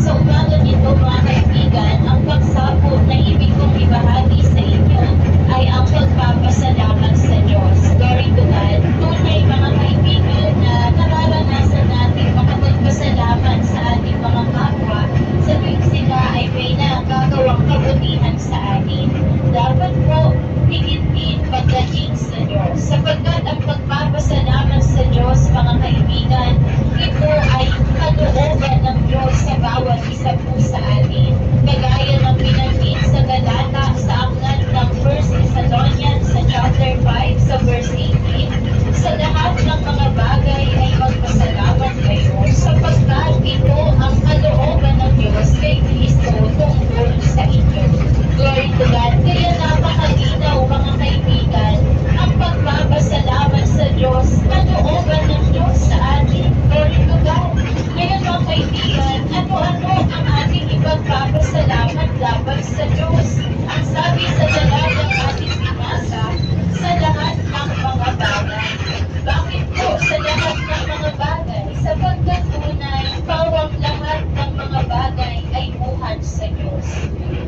Sa umaga nito mga kaibigan, ang pagsapot na ibig kong ibahagi sa inyo ay ang pagpapasalamat sa Diyos. Glory to God. Tunay mga kaibigan na nararanasan natin makapagpasalamat sa ating mga kapwa sa tuwing sila ay may nagagawang kabutihan sa atin. Dapat po higit-higit pagdating sa Diyos. Sapagkat ang pagpapasalamat sa Diyos mga kaibigan, ito ay kalooban ng Diyos sa bawat isa po sa atin. Kagaya ng binanggit sa Galata sa aklat ng 1 Thessalonians sa chapter 5 sa verse 18, sa lahat ng mga bagay ay magpasalamat kayo sapagkat ito ang kalooban ng Diyos kay Kristo tungkol sa inyo. Glory to God. Kaya napakalinaw mga kaibigan, ang pagpapasalamat sa Diyos, kalooban ng Diyos sa atin. Glory to God. Ngayon mga kaibigan, ano-ano ang ating ipagpapasalamat dapat sa Diyos? Ang sabi sa talatang ating binasa, sa lahat ng mga bagay. Bakit po sa lahat ng mga bagay? Sapagkat tunay, bawang lahat ng mga bagay ay buhat sa Diyos.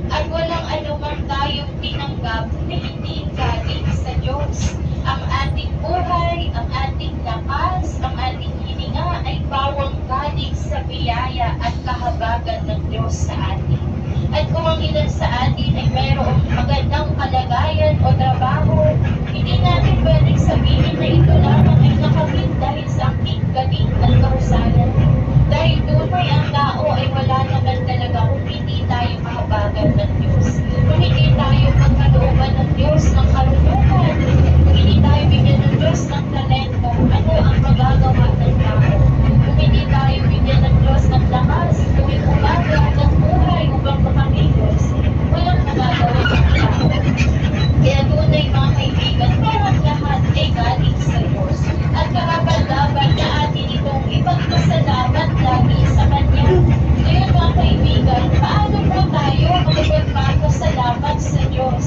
At walang anumang tayong tinanggap na hindi galing sa Diyos. Ang ating buhay, ang ating lakas, ang ating hininga ay bawang galing sa biyaya at kahabagan ng Diyos sa atin. At kung ang ilan sa atin ay mayroong magandang kalagayan o trabaho, hindi natin pwedeng sabihin na ito lamang ay nakamit dahil sa aking galing at kahusayan. Dahil tunay ang tao ay wala naman talaga kung hindi tayo kahabagan ng Diyos. Kung hindi tayo pagkalooban ng Diyos ng karunungan, kung hindi tayo bigyan ng Diyos ng talento, ano ang magagawa ng tao? Kung hindi tayo bigyan ng Diyos ng lakas, tuwing umaga ng buhay upang makakilos, walang magagawa ng tao. Kaya tunay mga kaibigan, parang lahat ay galing sa Diyos. At karapat-dapat na atin itong ipagpasalamat lagi sa Kanya. Ngayon mga kaibigan, paano po tayo makapagpapasalamat sa Diyos?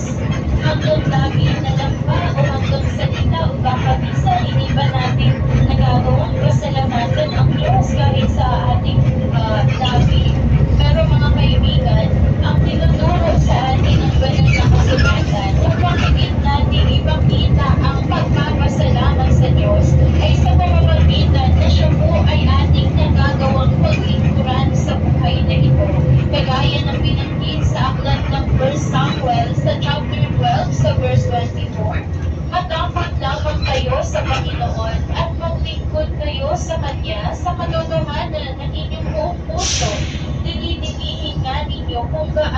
Hanggang lagi na lang ba o hanggang salita o baka minsan hindi ba natin nagagawang pasalamatan ang Diyos kahit sa ating labi? Pero mga kaibigan, ang tinuturo sa atin ang banal na kasulatan upang higit natin ipakita ang pagpapasalamat sa Diyos ay sa pamamagitan na siya po ay ating nagagawang paglingkuran sa buhay na ito. Kagaya ng binanggit sa aklat ng 1 Samuel sa chapter 12 sa verse 24. Matapang lamang kayo sa Panginoon at maglingkod kayo sa Kanya sa katotohanan ng inyong buong puso. Dinidinihin nga ninyo kung gaano